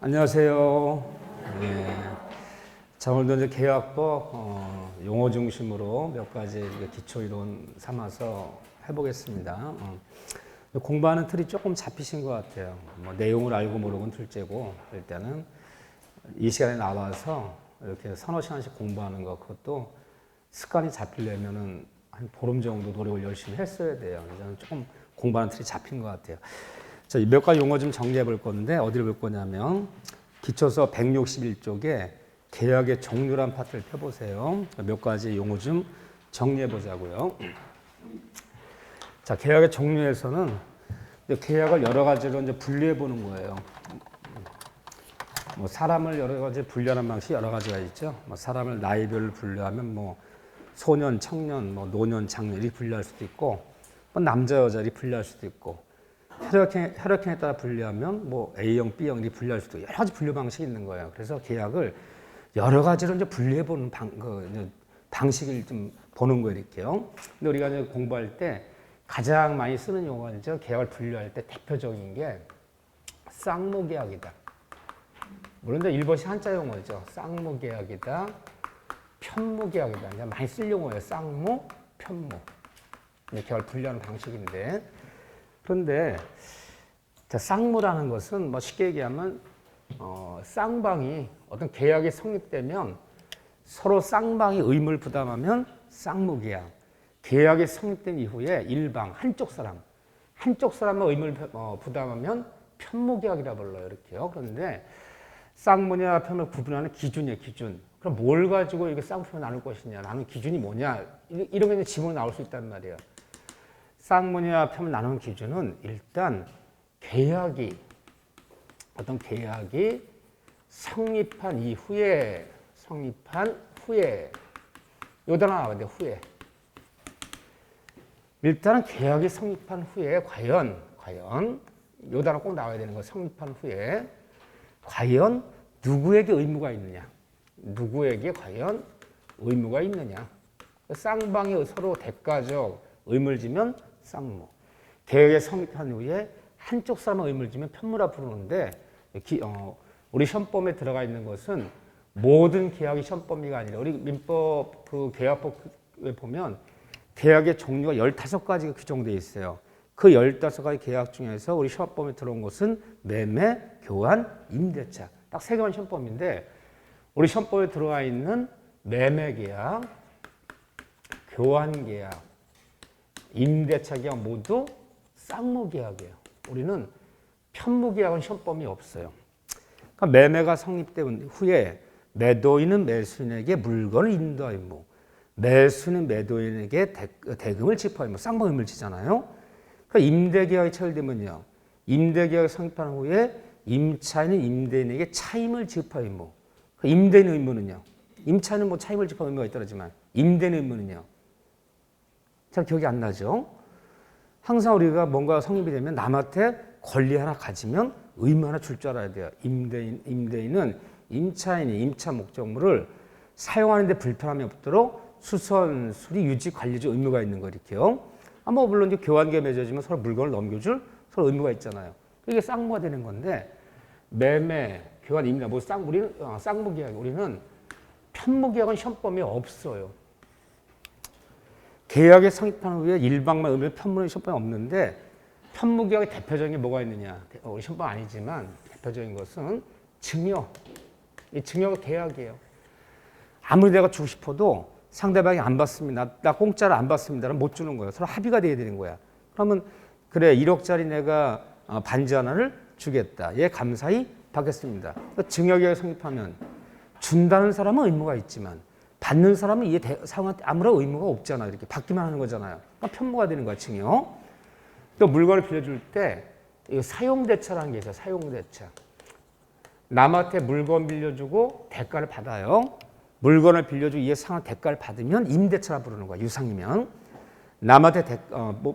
안녕하세요. 네. 자, 오늘도 이제 계약법 용어 중심으로 몇 가지 기초 이론 삼아서 해보겠습니다. 공부하는 틀이 조금 잡히신 것 같아요. 뭐 내용을 알고 모르고는 둘째고, 일단은 이 시간에 나와서 이렇게 서너 시간씩 공부하는 것, 그것도 습관이 잡히려면은 한 보름 정도 노력을 열심히 했어야 돼요. 저는 조금 공부하는 틀이 잡힌 것 같아요. 자, 몇 가지 용어 좀 정리해 볼 건데, 어디를 볼 거냐면, 기초서 161쪽에 계약의 종류란 파트를 펴보세요. 몇 가지 용어 좀 정리해 보자고요. 자, 계약의 종류에서는 계약을 여러 가지로 이제 분류해 보는 거예요. 뭐 사람을 여러 가지 분류하는 방식이 여러 가지가 있죠. 뭐 사람을 나이별로 분류하면 뭐 소년, 청년, 뭐 노년, 장년 이렇게 분류할 수도 있고, 뭐 남자, 여자 이렇게 분류할 수도 있고, 혈액형에 따라 분류하면 뭐 A형, B형 이렇게 분류할 수도 있고, 여러 가지 분류 방식이 있는 거예요. 그래서 계약을 여러 가지로 이제 분류해 보는 방식을 좀 보는 거예요, 이렇게요. 근데 우리가 이제 공부할 때 가장 많이 쓰는 용어가 이제 계약을 분류할 때 대표적인 게 쌍무계약이다. 물론 이제 일본식 한자 용어죠. 쌍무계약이다, 편무계약이다. 이제 많이 쓸 용어예요. 쌍무, 편무. 계약을 분류하는 방식인데. 그런데 자, 쌍무라는 것은 뭐 쉽게 얘기하면 쌍방이 어떤 계약이 성립되면 서로 쌍방이 의무를 부담하면 쌍무계약. 계약이 성립된 이후에 일방 한쪽 사람만 의무를 부담하면 편무계약이라 불러요. 이렇게요. 그런데 쌍무냐 편을 구분하는 기준이에요. 기준. 그럼 뭘 가지고 이게 쌍무편을 나눌 것이냐? 나는 기준이 뭐냐? 이런 게 지문으로 나올 수 있단 말이에요. 쌍무냐 편을 나누는 기준은 일단 어떤 계약이 성립한 이후에, 요 단어 나와야 돼요. 후에. 일단은 계약이 성립한 후에 과연 요 단어 꼭 나와야 되는 거. 성립한 후에 과연 누구에게 의무가 있느냐? 누구에게 과연 의무가 있느냐? 쌍방이 서로 대가적 의무를 지면 쌍무. 계약이 성립한 후에 한쪽 사람은 의무를 지면 편무라 부르는데, 우리 시험범위에 들어가 있는 것은 모든 계약이 시험범위가 아니라, 우리 민법 그 계약법에 보면 계약의 종류가 15가지가 규정되어 있어요. 그 15가지 계약 중에서 우리 시험범위에 들어온 것은 매매, 교환, 임대차. 딱 3개만 시험범위인데, 우리 시험범위에 들어와 있는 매매 계약, 교환 계약, 임대차 계약 모두 쌍무 계약이에요. 우리는 편무 계약은 시험범위 없어요. 그러니까 매매가 성립된 후에 매도인은 매수인에게 물건을 인도할 의무, 매수인은 매도인에게 대금을 지급할 의무, 쌍방 의무를 지잖아요. 그러니까 임대 계약이 체결되면요, 임대 계약이 성립한 후에 임차인은 임대인에게 차임을 지급할 의무. 임대인 의무는요, 임차인은 뭐 차임을 지급할 의무가 있더라지만 임대인 의무는요, 잘 기억이 안 나죠? 항상 우리가 뭔가 성립이 되면 남한테 권리 하나 가지면 의무 하나 줄 줄 알아야 돼요. 임대인은 임차인이 임차 목적물을 사용하는 데 불편함이 없도록 수선, 수리, 유지, 관리적 의무가 있는 거 이렇게요. 뭐 물론 이제 교환계약 맺어지면 서로 물건을 넘겨줄 서로 의무가 있잖아요. 이게 쌍무가 되는 건데, 매매, 교환, 임대, 우리는 쌍무계약, 우리는 편무계약은 시험범위에 없어요. 계약이 성립한 후에 일방만 의무를 편무는 시험범위 없는데, 편무계약의 대표적인 게 뭐가 있느냐? 우리 시험범위 아니지만 대표적인 것은 증여. 이 증여가 계약이에요. 아무리 내가 주고 싶어도 상대방이 안 받습니다. 나 공짜로 안 받습니다는 못 주는 거예요. 서로 합의가 돼야 되는 거야. 그러면 그래, 1억짜리 내가 반지 하나를 주겠다. 예, 감사히 받겠습니다. 증여계약이 성립하면 준다는 사람은 의무가 있지만 받는 사람은 이에 상황한테 아무런 의무가 없잖아요. 이렇게 받기만 하는 거잖아요. 그러니까 편무가 되는 거야, 증여. 또 물건을 빌려줄 때 사용대차라는 게 있어요. 사용대차. 남한테 물건 빌려주고 대가를 받아요. 물건을 빌려주고 이에 상한 대가를 받으면 임대차라 부르는 거야, 유상이면. 남한테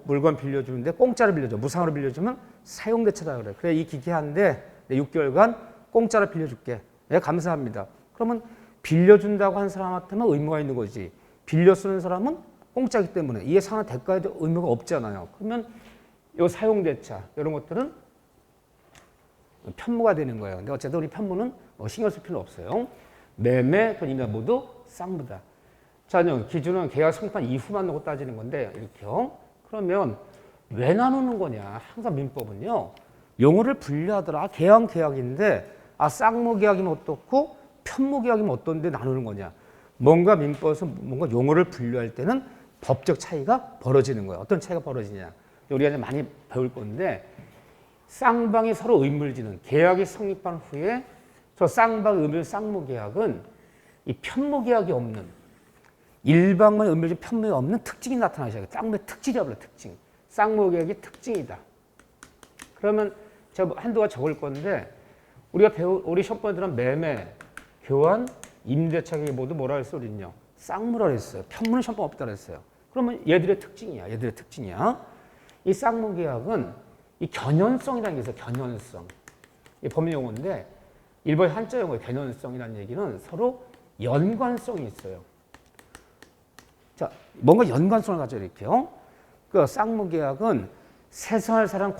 물건 빌려주는데 공짜로 빌려줘, 무상으로 빌려주면 사용대차라 그래. 그래, 이 기계한데 6개월간 공짜로 빌려줄게. 예, 감사합니다. 그러면 빌려준다고 한 사람한테만 의무가 있는 거지, 빌려 쓰는 사람은 공짜기 때문에 이에 상한 대가에도 의무가 없잖아요. 그러면 이 사용대차 이런 것들은 편무가 되는 거예요. 근데 어쨌든 우리 편무는 신경 쓸 필요 없어요. 매매, 견임자 모두 쌍무다. 자, 기준은 계약 성립한 이후만 놓고 따지는 건데 이렇게요. 그러면 왜 나누는 거냐? 항상 민법은요. 용어를 분류하더라. 계약인데 쌍무계약이면 어떻고 편무계약이면 어떤데 나누는 거냐? 뭔가 민법에서 뭔가 용어를 분류할 때는 법적 차이가 벌어지는 거예요. 어떤 차이가 벌어지냐? 우리가 이제 많이 배울 건데 쌍방이 서로 의무를 지는 계약이 성립한 후에 저 쌍방의 의무를 쌍무계약은 이 편무계약이 없는 일방만의 의무를 지는 편무에 없는 특징이 나타나기 시작해요. 쌍무의 특징이라고 불러요. 특징. 쌍무계약의 특징이다. 그러면 제가 한두가 적을 건데 우리 시험 번들은 매매, 교환, 임대차 계약이 모두 뭐라 했어 우리는요? 쌍무라 했어요. 편무는 시험 번 없다 그랬어요. 그러면 얘들의 특징이야. 이 쌍무계약은 이 견연성이라는 게 있어요. 견연성. 이 법률용어인데 일본 한자 용어의 견연성이라는 얘기는 서로 연관성이 있어요. 자, 뭔가 연관성을 가져 이렇게요. 그 쌍무계약은 세상을 살아가는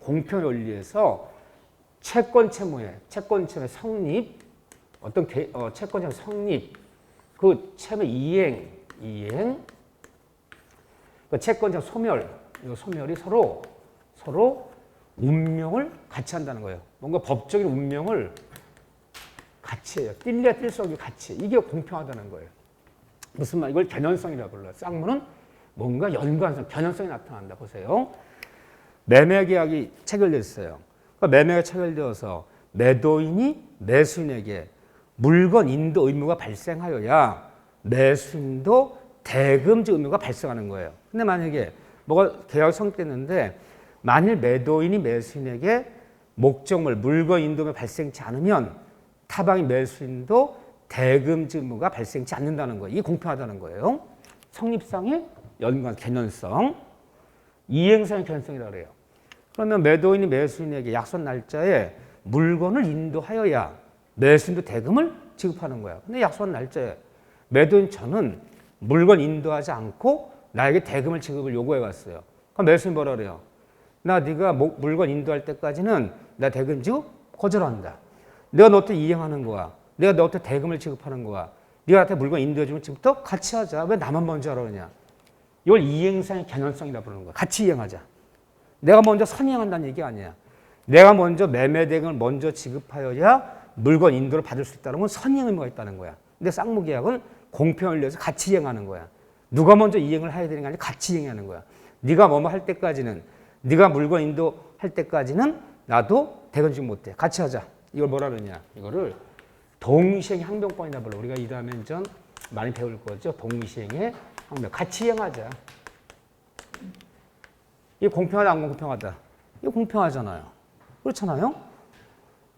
공평 원리에서 채권채무의 성립, 어떤 채권채무 성립, 그 채무 이행, 그 채권채무 소멸, 이 소멸이 서로 운명을 같이 한다는 거예요. 뭔가 법적인 운명을 같이 해요. 뛸래야 뛸 수 없게 같이. 이게 공평하다는 거예요. 무슨 말? 이걸 견연성이라고 불러요. 쌍무는 뭔가 연관성, 견연성이 나타난다. 보세요. 매매계약이 체결됐어요. 그러니까 매매가 체결되어서 매도인이 매수인에게 물건 인도 의무가 발생하여야 매수인도 대금지 의무가 발생하는 거예요. 근데 만약에 뭐가 계약이 성립됐는데 만일 매도인이 매수인에게 목적물, 물건 인도가 발생치 않으면 타방의 매수인도 대금지 의무가 발생치 않는다는 거예요. 이게 공평하다는 거예요. 성립상의 연관, 개념성, 이행상의 개념성이라고 그래요. 그러면 매도인이 매수인에게 약속 날짜에 물건을 인도하여야 매수인도 대금을 지급하는 거야. 근데 약속한 날짜에 매도인 저는 물건 인도하지 않고 나에게 대금을 지급을 요구해 왔어요. 그럼 매수인 뭐라 그래요? 나 네가 물건 인도할 때까지는 나 대금 지급 거절한다. 내가 너한테 이행하는 거야. 내가 너한테 대금을 지급하는 거야. 네가 나한테 물건 인도해주면 지금부터 같이 하자. 왜 나만 먼저 하라 그러냐. 이걸 이행상의 개념성이라고 부르는 거야. 같이 이행하자. 내가 먼저 선이행한다는 얘기 아니야. 내가 먼저 매매 대금을 먼저 지급하여야 물건 인도를 받을 수 있다는 건 선이행 의무가 있다는 거야. 근데 쌍무계약은 공평을 위해서 같이 이행하는 거야. 누가 먼저 이행을 해야 되는 게 아니라 같이 이행하는 거야. 네가 뭐뭐 할 때까지는, 네가 물건 인도할 때까지는 나도 대금 지급 못해. 같이 하자. 이걸 뭐라 그러냐. 이거를 동시행 항변권이라 불러. 우리가 이 다음에 전 많이 배울 거죠. 동시행의 항변. 같이 이행하자. 이게 공평하다, 안 공평하다? 이거 공평하잖아요. 그렇잖아요?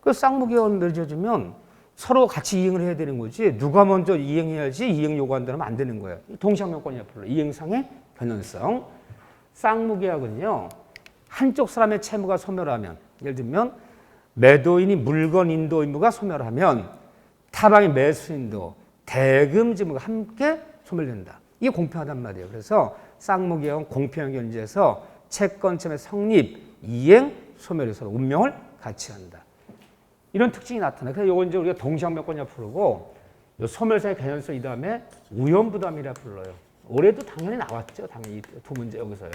그 쌍무계약을 맺어주면 서로 같이 이행을 해야 되는 거지. 누가 먼저 이행해야지 이행 요구한다면 안 되는 거예요. 동시항변권이라 불러. 이행상의 변연성. 쌍무계약은요. 한쪽 사람의 채무가 소멸하면, 예를 들면 매도인이 물건 인도 의무가 소멸하면 타방의 매수인도 대금 지무가 함께 소멸된다. 이게 공평하단 말이에요. 그래서 쌍무계약은 공평의 견지에서 채권채무의 성립, 이행, 소멸이 서로 운명을 같이 한다. 이런 특징이 나타나요. 그래서 이건 이제 우리가 동시항변권이라 부르고, 소멸상의 개념성 이 다음에 우연부담이라 불러요. 올해도 당연히 나왔죠. 당연히 두 문제 여기서요.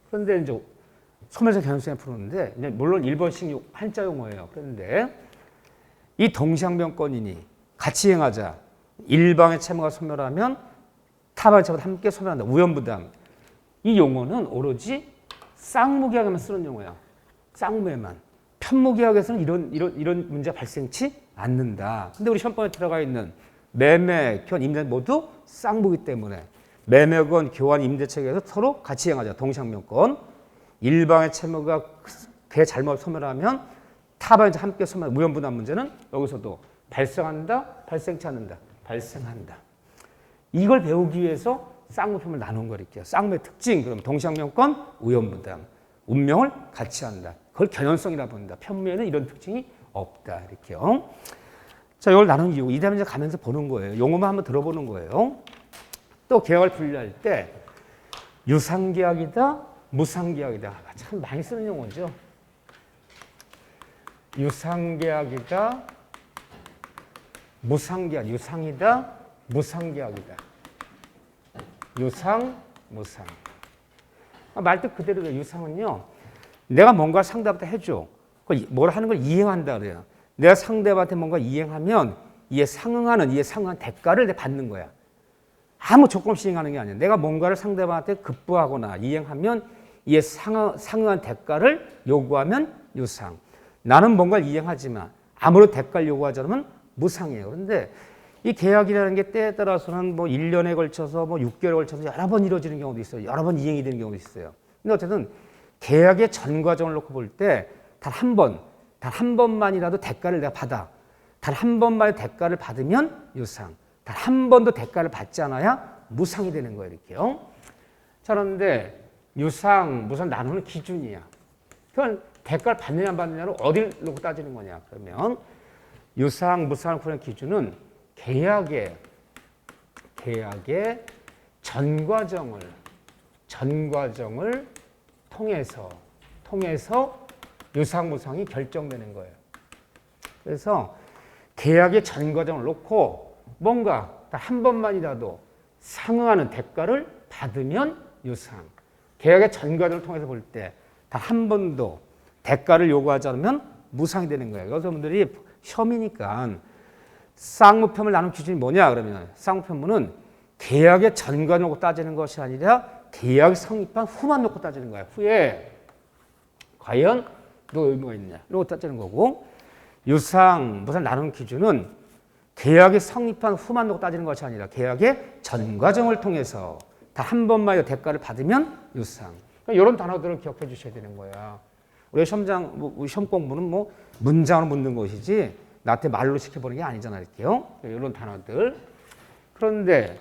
그런데 이제 소멸상 개념성에 부르는데, 물론 일본식 한자 용어예요. 그런데 이 동시항변권이니 같이 이행하자. 일방의 채무가 소멸하면 타방의 채무가 함께 소멸한다. 우연부담. 이 용어는 오로지 쌍무계약에만 쓰는 용어야. 쌍무에만. 편무계약에서는 이런 문제가 발생치 않는다. 근데 우리 시험번에 들어가 있는 매매, 교환, 임대 모두 쌍무기 때문에 매매권, 교환, 임대차 계약에서 서로 같이 이행하자. 동시항변권. 일방의 채무가 그 잘못 소멸하면 타방이 함께 소멸, 우연부담 문제는 여기서도 발생한다, 발생치 않는다, 발생한다. 이걸 배우기 위해서 쌍무편을 나눈 거릴게요. 쌍무의 특징, 그럼 동시항변권, 우연부담, 운명을 같이 한다. 그걸 견연성이라 부른다. 편무에는 이런 특징이 없다. 이렇게요. 자, 이걸 나눈 이유, 이 다음에 이제 가면서 보는 거예요. 용어만 한번 들어보는 거예요. 또 계약을 분류할 때 유상계약이다, 무상계약이다. 참 많이 쓰는 용어죠. 유상계약이다, 무상계약. 유상이다, 무상계약이다. 유상, 무상. 말뜻 그대로죠. 유상은요, 내가 뭔가 상대한테 해줘. 뭘 하는 걸 이행한다 그래요. 내가 상대한테 뭔가 이행하면 이에 상응한 대가를 내가 받는 거야. 아무 조건 없이 이행하는 게 아니야. 내가 뭔가를 상대방한테 급부하거나 이행하면 이에 상응한 대가를 요구하면 유상. 나는 뭔가를 이행하지만 아무런 대가를 요구하지 않으면 무상이에요. 그런데 이 계약이라는 게 때에 따라서는 뭐 1년에 걸쳐서 뭐 6개월에 걸쳐서 여러 번 이루어지는 경우도 있어요. 여러 번 이행이 되는 경우도 있어요. 근데 어쨌든 계약의 전 과정을 놓고 볼 때 단 한 번만이라도 대가를 내가 받아. 단 한 번만의 대가를 받으면 유상. 단 한 번도 대가를 받지 않아야 무상이 되는 거예요. 이렇게요. 자, 그런데 유상, 무상 나누는 기준이야. 그건 대가를 받느냐 안 받느냐를 어디를 놓고 따지는 거냐. 그러면 유상, 무상을 구하는 기준은 계약의 전 과정을 통해서 유상, 무상이 결정되는 거예요. 그래서 계약의 전 과정을 놓고 뭔가 한 번만이라도 상응하는 대가를 받으면 유상. 계약의 전 과정을 통해서 볼 때 단 한 번도 대가를 요구하지 않으면 무상이 되는 거예요. 여러분들이 시험이니까 쌍무편을 나눈 기준이 뭐냐 그러면 쌍무편문은 계약의 전 과정을 놓고 따지는 것이 아니라 계약이 성립한 후만 놓고 따지는 거예요. 후에 과연 누가 의무가 있느냐 이런 거 따지는 거고, 유상, 무상 나누는 기준은 계약이 성립한 후만 놓고 따지는 것이 아니라 계약의 전 과정을 통해서 단 한 번만의 대가를 받으면 유상. 그러니까 이런 단어들을 기억해 주셔야 되는 거야. 우리 시험 공부는 뭐 문장으로 묻는 것이지 나한테 말로 시켜보는 게 아니잖아. 이렇게요. 이런 단어들. 그런데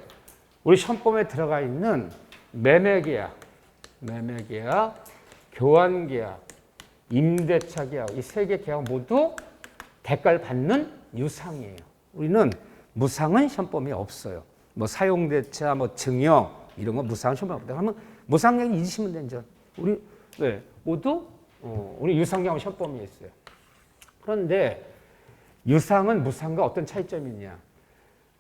우리 시험범에 들어가 있는 매매계약, 교환계약, 임대차 계약, 이 세 개 계약 모두 대가를 받는 유상이에요. 우리는 무상은 시험범위 없어요. 뭐 사용대차, 뭐 증여 이런 거 무상은 시험범위 없다. 그러면 무상계약 잊으시면 되죠. 우리 모두 우리 유상계약은 시험범위에 있어요. 그런데 유상은 무상과 어떤 차이점이 있냐?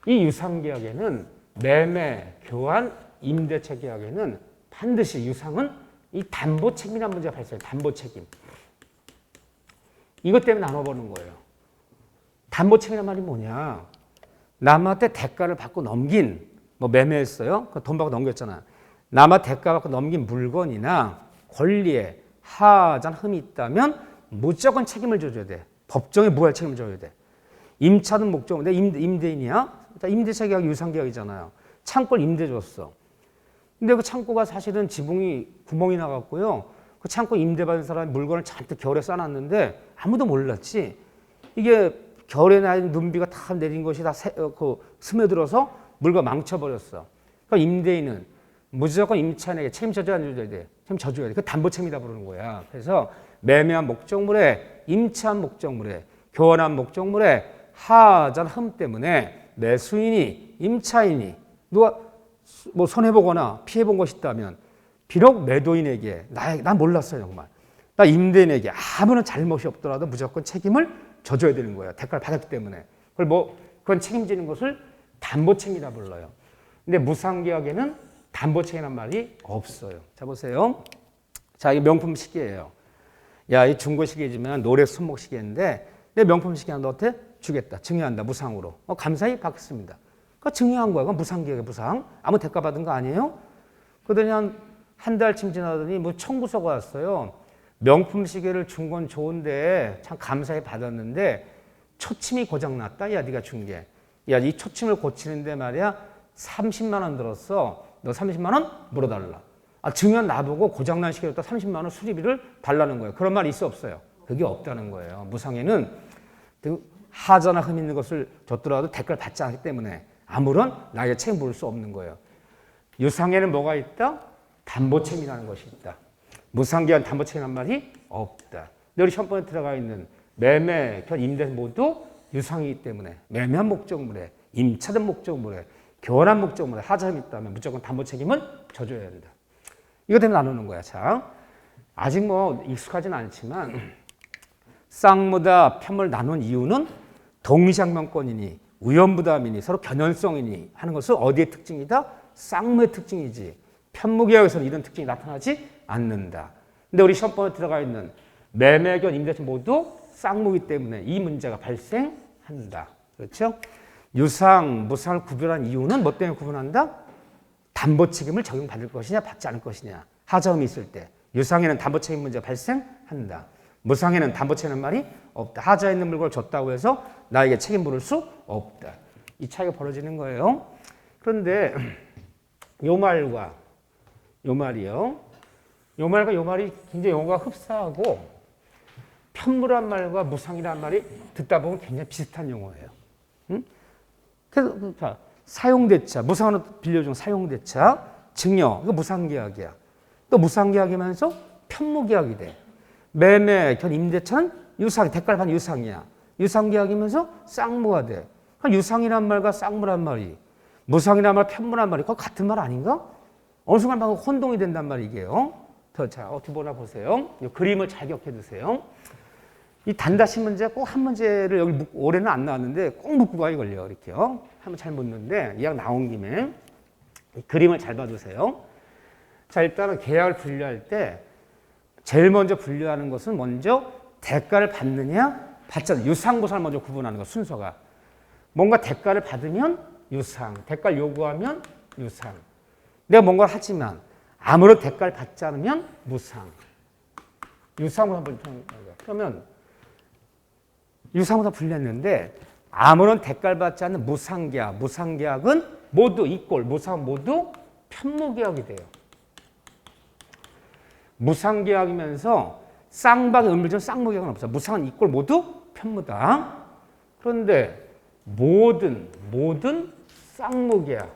이 유상계약에는 매매, 교환, 임대차 계약에는 반드시 유상은 이 담보책임이라는 문제가 발생해요. 담보책임. 이것 때문에 나눠보는 거예요. 담보책임이란 말이 뭐냐? 남한테 대가를 받고 넘긴, 뭐 매매했어요? 돈 받고 넘겼잖아. 남한테 대가 받고 넘긴 물건이나 권리에 하자한 흠이 있다면 무조건 책임을 져줘야 돼. 법정에 무할 책임을 져야 돼. 임차는 목적, 내가 임대인이야? 임대차 계약 유상계약이잖아요. 창고를 임대 줬어. 근데 그 창고가 사실은 지붕이 구멍이 나갔고요. 그 창고 임대받은 사람이 물건을 잔뜩 겨울에 싸놨는데 아무도 몰랐지. 이게 겨울에 나는 눈비가 다 내린 것이 다 스며들어서 물건 망쳐버렸어. 그러니까 임대인은 무조건 임차인에게 책임져줘야 돼. 책임져줘야 돼. 그 담보책임이다 부르는 거야. 그래서 매매한 목적물에, 임차한 목적물에, 교환한 목적물에 하자한 흠 때문에 매수인이, 임차인이 누가 뭐 손해보거나 피해본 것이 있다면 비록 매도인에게 난 몰랐어요 정말. 나 임대인에게 아무런 잘못이 없더라도 무조건 책임을 져줘야 되는 거예요. 대가를 받았기 때문에. 그건 책임지는 것을 담보책임이라 불러요. 근데 무상계약에는 담보책임이란 말이 없어요. 자 보세요. 자 이게 명품 시계예요. 야 이 중고 시계지만 노래 손목 시계인데 내 명품 시계 하나 너한테 주겠다. 증여한다. 무상으로. 감사히 받겠습니다. 그러니까 증여한 거야. 그건 무상계약의 무상. 아무 대가 받은 거 아니에요? 그러더니 한 달쯤 지나더니 뭐 청구서가 왔어요. 명품 시계를 준 건 좋은데 참 감사히 받았는데 초침이 고장났다. 야 네가 준 게. 야 이 초침을 고치는데 말이야 30만 원 들었어. 너 30만 원 물어달라. 증여 나보고 고장난 시계를 또 30만 원 수리비를 달라는 거예요. 그런 말이 있어 없어요? 그게 없다는 거예요. 무상에는 하자나 흠 있는 것을 줬더라도 대가를 받지 않기 때문에 아무런 나에게 책임 물을 수 없는 거예요. 유상에는 뭐가 있다? 담보책임이라는 것이 있다. 무상계약 담보책임이란 말이 없다. 우리 시험번에 들어가 있는 매매, 교환, 임대 모두 유상이기 때문에 매매한 목적물에, 임차된 목적물에, 교환한 목적물에 하자함이 있다면 무조건 담보책임은 져줘야 된다. 이거 때문에 나누는 거야. 자, 아직 뭐 익숙하진 않지만 쌍무다 편무를 나눈 이유는 동시항명권이니 우연부담이니 서로 견연성이니 하는 것은 어디의 특징이다? 쌍무의 특징이지. 편무계약에서는 이런 특징이 나타나지 않는다. 근데 우리 시험번에 들어가 있는 매매견, 임대차 모두 쌍무기 때문에 이 문제가 발생한다. 그렇죠? 유상, 무상을 구별한 이유는 뭐 때문에 구분한다? 담보 책임을 적용받을 것이냐, 받지 않을 것이냐. 하자음이 있을 때 유상에는 담보 책임 문제가 발생한다. 무상에는 담보 책임은 말이 없다. 하자에 있는 물건을 줬다고 해서 나에게 책임 물을 수 없다. 이 차이가 벌어지는 거예요. 그런데 요 말과 요 말이요. 요 말과 요 말이 굉장히 용어가 흡사하고 편무란 말과 무상이란 말이 듣다 보면 굉장히 비슷한 용어예요. 응? 그래서 자, 사용대차, 무상으로 빌려준 사용대차, 증여, 이거 무상계약이야. 또 무상계약이면서 편무계약이 돼. 매매, 견, 임대차는 유상, 대가를 받는 유상이야. 유상계약이면서 쌍무가 돼. 유상이란 말과 쌍무란 말이, 무상이란 말, 편무란 말이, 그거 같은 말 아닌가? 어느 순간 방금 혼동이 된단 말이게요. 자, 어떻게 보나 보세요. 이 그림을 잘 기억해 두세요. 이 단다시 문제 꼭 한 문제를 여기 올해는 안 나왔는데 꼭 묻고 가기 걸려요. 이렇게요. 한번 잘 묻는데 이왕 나온 김에 이 그림을 잘 봐주세요. 자, 일단은 계약을 분류할 때 제일 먼저 분류하는 것은 먼저 대가를 받느냐, 받지 않느냐. 유상보상을 먼저 구분하는 거 순서가. 뭔가 대가를 받으면 유상, 대가를 요구하면 유상. 내가 뭔가를 하지만 아무런 대가를 받지 않으면 무상. 유상보상 분류하는 거예요. 그러면 유상보상 분류했는데 아무런 대가를 받지 않는 무상계약, 무상계약은 모두 이꼴, 무상은 모두 편무계약이 돼요. 무상계약이면서 쌍방의 의미를 주는 쌍무계약은 없어. 무상은 이꼴 모두 편무다. 그런데 모든 쌍무계약,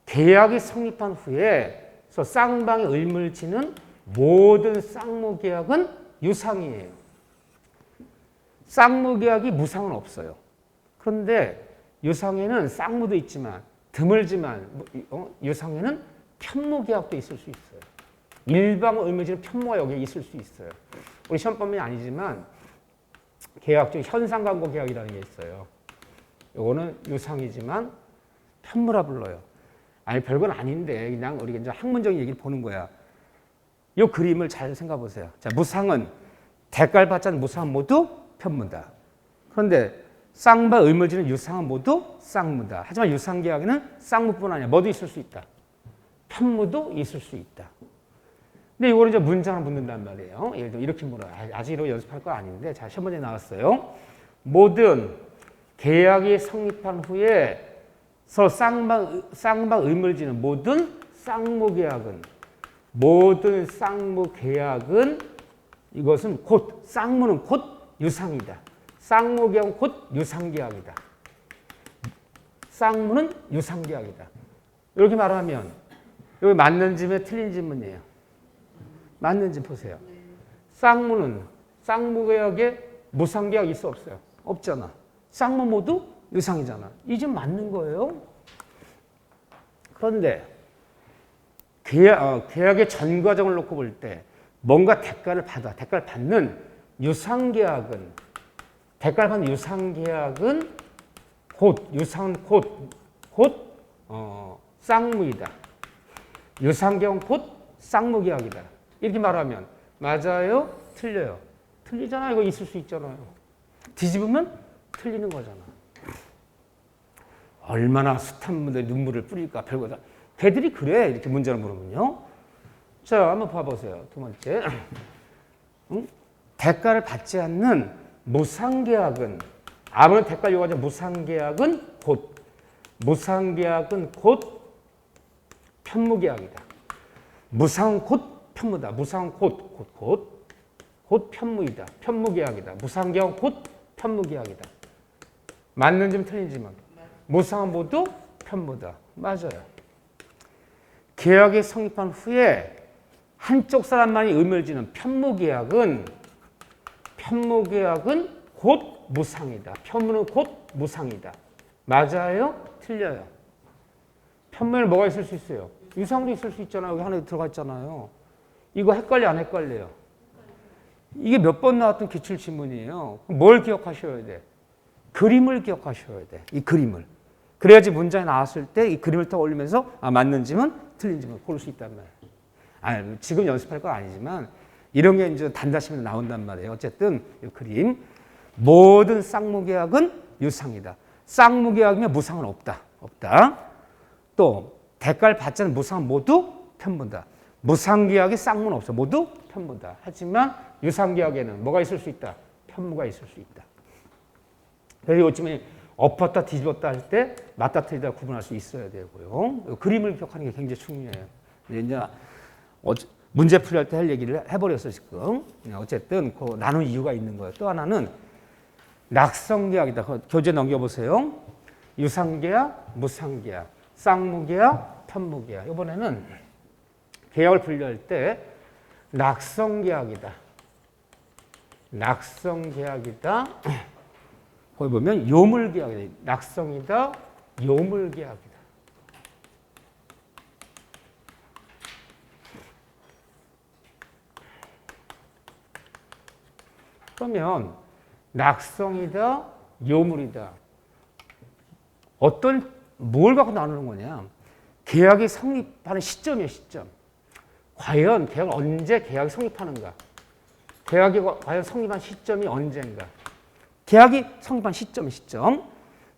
계약이 성립한 후에 쌍방의 의무를 지는 모든 쌍무계약은 유상이에요. 쌍무계약이 무상은 없어요. 그런데 유상에는 쌍무도 있지만 드물지만 유상에는 편무계약도 있을 수 있어요. 일방의 의무를 지는 편무가 여기에 있을 수 있어요. 우리 시험법이 아니지만 계약 중 현상광고 계약이라는 게 있어요. 이거는 유상이지만 편무라 불러요. 아니 별건 아닌데 그냥 우리가 이제 학문적인 얘기를 보는 거야. 이 그림을 잘 생각해 보세요. 자, 무상은 대가를 받지 않는 무상은 모두 편무다. 그런데 쌍방 의무를 지는 유상은 모두 쌍무다. 하지만 유상계약에는 쌍무뿐 아니라 뭐도 있을 수 있다. 편무도 있을 수 있다. 근데 이거를 이제 문장을 묻는단 말이에요. 예를 들어 이렇게 물어요. 아직 이거 연습할 거 아닌데, 자, 시험 문제 나왔어요. 모든 계약이 성립한 후에 서로 쌍방 의무를 지는 모든 쌍무계약은 이것은 곧 쌍무는 곧 유상이다. 쌍무계약은 곧 유상계약이다. 쌍무는 유상계약이다. 이렇게 말하면 여기 맞는 질문에 틀린 질문이에요. 맞는 지 보세요. 쌍무는 쌍무계약에 무상계약이 있어 없어요? 없잖아. 쌍무 모두 유상이잖아. 이 점 맞는 거예요. 그런데 계약의 전 과정을 놓고 볼 때 뭔가 대가를 받는 유상계약은 곧 쌍무이다. 유상계약은 곧 쌍무계약이다. 이렇게 말하면 맞아요? 틀려요? 틀리잖아요. 이거 있을 수 있잖아요. 뒤집으면 틀리는 거잖아. 얼마나 숱한 분들이 눈물을 뿌릴까 별거다. 걔들이 그래. 이렇게 문제를 물으면요. 자, 한번 봐보세요. 두 번째. 대가를 받지 않는 무상계약은 아무런 대가를 요구하지 않는 무상계약은 곧 편무계약이다. 무상은 곧 편무다. 무상은 곧 편무이다. 편무계약이다. 무상계약은 곧 편무계약이다. 맞는지는 틀린지만 무상은 모두 편무다. 맞아요. 계약이 성립한 후에 한쪽 사람만이 의무를 지는 편무계약은 곧 무상이다. 편무는 곧 무상이다. 맞아요? 틀려요? 편무에는 뭐가 있을 수 있어요? 유상도 있을 수 있잖아요. 여기 하나 들어가 있잖아요. 이거 헷갈려 안 헷갈려요? 이게 몇 번 나왔던 기출지문이에요. 뭘 기억하셔야 돼? 그림을 기억하셔야 돼. 이 그림을. 그래야지 문장이 나왔을 때 이 그림을 딱 올리면서 맞는 지문, 틀린 지문 고를 수 있단 말이에요. 지금 연습할 건 아니지만 이런 게 이제 단다시면 나온단 말이에요. 어쨌든 이 그림. 모든 쌍무계약은 유상이다. 쌍무계약이면 무상은 없다. 또 대가를 받지 않는 무상은 모두 편분다. 무상계약에 쌍무는 없어. 모두 편분다. 하지만 유상계약에는 뭐가 있을 수 있다? 편무가 있을 수 있다. 그래서 요즘에 엎었다 뒤집었다 할 때 맞다 틀리다 구분할 수 있어야 되고요. 그림을 기억하는 게 굉장히 중요해요. 이제 문제 풀이할 때 할 얘기를 해버렸어 지금. 어쨌든 그 나눈 이유가 있는 거예요. 또 하나는 낙성계약이다. 교재 넘겨보세요. 유상계약, 무상계약, 쌍무계약, 편무계약. 이번에는 계약을 분류할 때 낙성계약이다. 낙성계약이다. 거기 보면 요물계약이다. 낙성이다. 요물계약이다. 그러면 낙성이다. 요물이다. 뭘 갖고 나누는 거냐. 계약이 성립하는 시점이에요. 시점. 과연 계약을 언제 계약이 성립하는가. 계약이 과연 성립한 시점이 언젠가. 계약이 성립한 시점.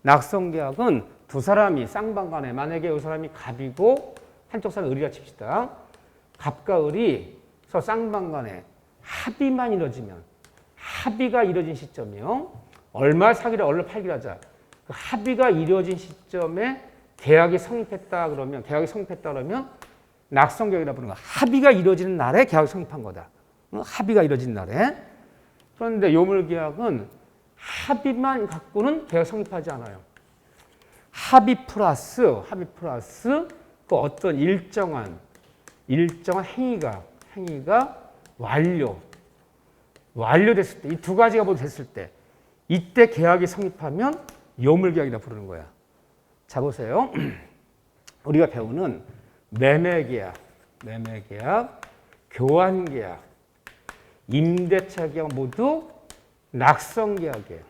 낙성계약은 두 사람이 쌍방간에 만약에 이 사람이 갑이고 한쪽 사람이 을이라 칩시다. 갑과 을이 서로 쌍방간에 합의만 이루어지면 합의가 이루어진 시점이요. 얼마 사기를 얼마 팔기를 하자. 그 합의가 이루어진 시점에 계약이 성립했다 그러면 낙성계약이라고 부르는 거야. 합의가 이루어지는 날에 계약이 성립한 거다. 합의가 이루어진 날에. 그런데 요물계약은 합의만 갖고는 계약 성립하지 않아요. 합의 플러스 그 어떤 일정한 행위가 완료됐을 때, 이 두 가지가 모두 됐을 때, 이때 계약이 성립하면 요물계약이라고 부르는 거야. 자 보세요. 우리가 배우는 매매계약, 교환계약, 임대차 계약 모두 낙성계약이에요.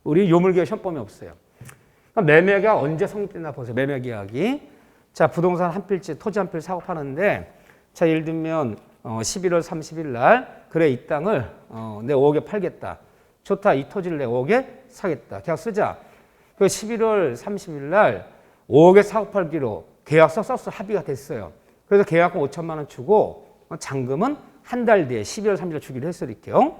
우리 요물계약 시험범위 없어요. 매매계약 언제 성립됐나 보세요. 매매계약이. 자, 부동산 한 필지, 토지 한 필지 사고 파는데, 자, 예를 들면 11월 30일 날 그래 이 땅을 내 5억에 팔겠다. 좋다. 이 토지를 내 5억에 사겠다. 계약 쓰자. 그 11월 30일 날 5억에 사고 팔기로 계약서 썼어. 합의가 됐어요. 그래서 계약금 5천만 원 주고 잔금은 한 달 뒤에 12월 30일 주기로 했으니까요.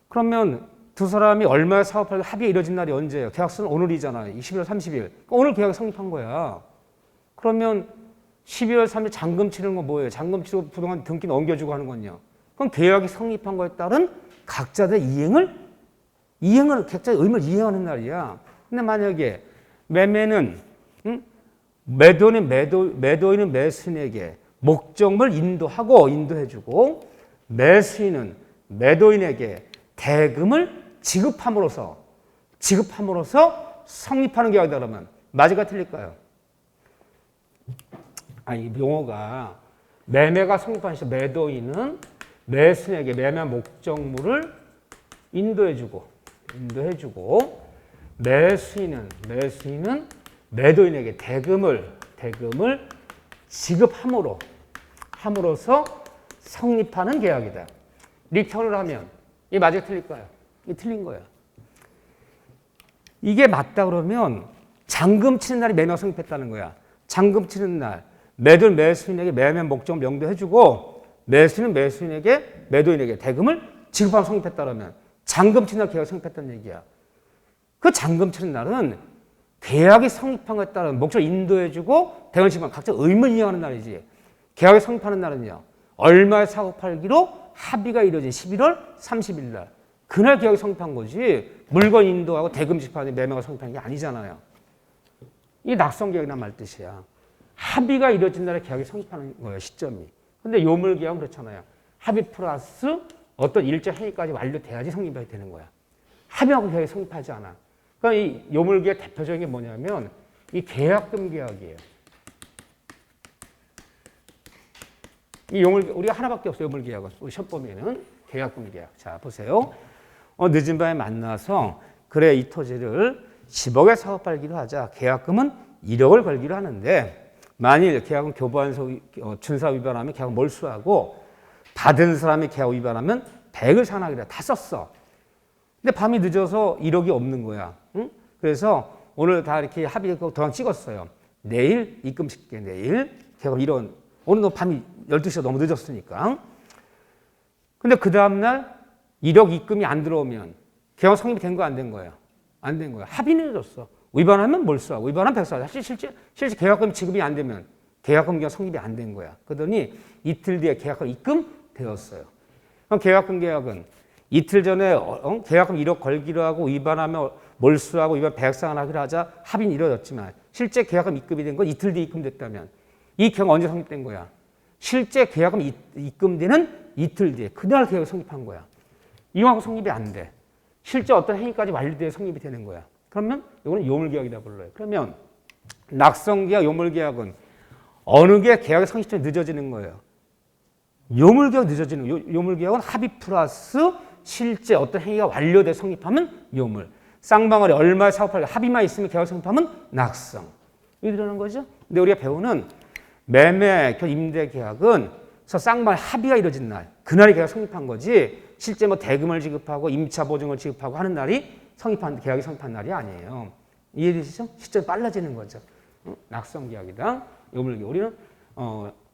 그러면 두 사람이 얼마에 사고 팔기 합의가 이루어진 날이 언제예요? 계약서는 오늘이잖아요. 11월 30일. 오늘 계약이 성립한 거야. 그러면 12월 3일 잔금 치르는 건 뭐예요? 잔금 치르고 부동산 등기 넘겨주고 하는 건요. 그럼 계약이 성립한 거에 따른 각자의 각자의 의무를 이행하는 날이야. 근데 만약에 매매는 매도인은 매수인에게 목적물 인도해주고 매수인은 매도인에게 대금을 지급함으로써 성립하는 계약이다 그러면 맞을까 틀릴까요? 아니 용어가 매매가 성립한 시점 매도인은 매수인에게 매매한 목적물을 인도해주고 매수인은 매도인에게 대금을 지급함으로써 성립하는 계약이다. 리턴을 하면 이게 맞을까 틀릴까요? 이게 틀린 거야. 이게 맞다 그러면 잔금 치는 날이 매매가 성립했다는 거야. 잔금 치는 날 매도인 매수인에게 매매한 목적을 명도해주고 매도인에게 대금을 지급하면 성립했다 그러면 잔금 치는 날 계약이 성립했다는 얘기야. 그 잔금 치는 날은 계약이 성립한 것에 따른 목적을 인도해주고 대금을 지급하면 각자 의무를 이행하는 날이지. 계약이 성립하는 날은요. 얼마에 사고 팔기로 합의가 이루어진 11월 30일 날. 그날 계약이 성립한 거지. 물건 인도하고 대금 지급하는 매매가 성립한 게 아니잖아요. 이게 낙성계약이란 말 뜻이야. 합의가 이루어진 날에 계약이 성립하는 거예요. 시점이. 근데 요물계약은 그렇잖아요. 합의 플러스 어떤 일정 행위까지 완료돼야지 성립이 되는 거야. 합의하고 계약이 성립하지 않아. 그러니까 이 요물계약 대표적인 게 뭐냐면 이 계약금 계약이에요. 이 우리가 하나밖에 없어요. 요물계약은. 우리 시험범위에는 계약금 계약. 자, 보세요. 늦은 밤에 만나서 그래 이 토지를 10억에 사업 팔기로 하자. 계약금은 1억을 걸기로 하는데 만일 계약은 교부한서 준사 위반하면 계약은 몰수하고 받은 사람이 계약 위반하면 100을 상환하기로 해. 다 썼어. 근데 밤이 늦어서 1억이 없는 거야. 응? 그래서 오늘 다 이렇게 합의 도장 찍었어요. 내일 입금시킬게. 내일 계약금 1억. 오늘 너 밤이 12시가 너무 늦었으니까. 근데 그 다음날 1억 입금이 안 들어오면 계약 성립이 된 거 안 된 거예요? 안 된 거예요. 합의는 늦었어. 위반하면 몰수하고 위반하면 백수하고. 실제 계약금이 지급이 안 되면 계약금 계약 성립이 안 된 거야. 그러더니 이틀 뒤에 계약금 입금되었어요. 그럼 계약금 계약은 이틀 전에 계약금 1억 걸기로 하고 위반하면 몰수하고 위반 배액상환하기로 하자 합의는 이루어졌지만 실제 계약금 입금이 된 건 이틀 뒤에 입금됐다면 이 계약은 언제 성립된 거야? 실제 계약금 입금되는 이틀 뒤에 그날 계약이 성립한 거야. 이왕하고 성립이 안 돼. 실제 어떤 행위까지 완료돼야 성립이 되는 거야. 그러면 이거는 요물계약이다 불러요. 그러면 낙성계약, 요물계약은 어느 게 계약의 성립점이 늦어지는 거예요? 요물계약 늦어지는 거예요. 요물계약은 합의 플러스 실제 어떤 행위가 완료돼 성립하면 요물. 쌍방울이 얼마에 사업할 합의만 있으면 계약 성립하면 낙성. 이러는 거죠. 근데 우리가 배우는 매매, 임대 계약은 쌍방울 합의가 이루어진 날, 그날이 계약 성립한 거지. 실제 뭐 대금을 지급하고 임차 보증을 지급하고 하는 날이 계약이 성립한 날이 아니에요. 이해되시죠? 시점이 빨라지는 거죠. 낙성 계약이다. 요물계약. 우리는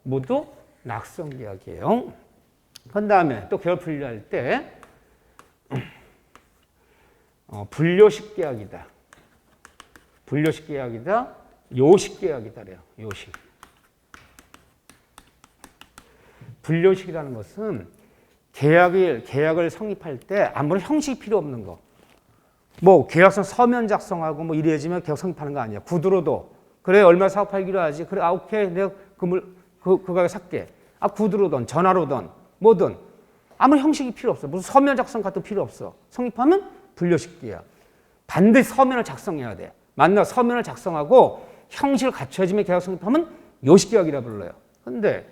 모두 낙성 계약이에요. 그 다음에 또 계약 분류할 때 분료식 계약이다. 분료식 계약이다. 요식 계약이다. 그래요. 요식. 분료식이라는 것은 계약을 성립할 때 아무런 형식이 필요 없는 거. 뭐 계약서 서면 작성하고 뭐 이래야지만 계약 성립하는 거 아니야. 구두로도 그래 얼마 사업 팔기로 하지. 그래 오케이 내가 그 가게 살게. 구두로든 전화로든 뭐든 아무런 형식이 필요 없어. 무슨 서면 작성 같은 거 필요 없어. 성립하면 분료식 계약. 반드시 서면을 작성해야 돼. 만나 서면을 작성하고 형식을 갖춰야지만 계약 성립하면 요식 계약이라 불러요. 근데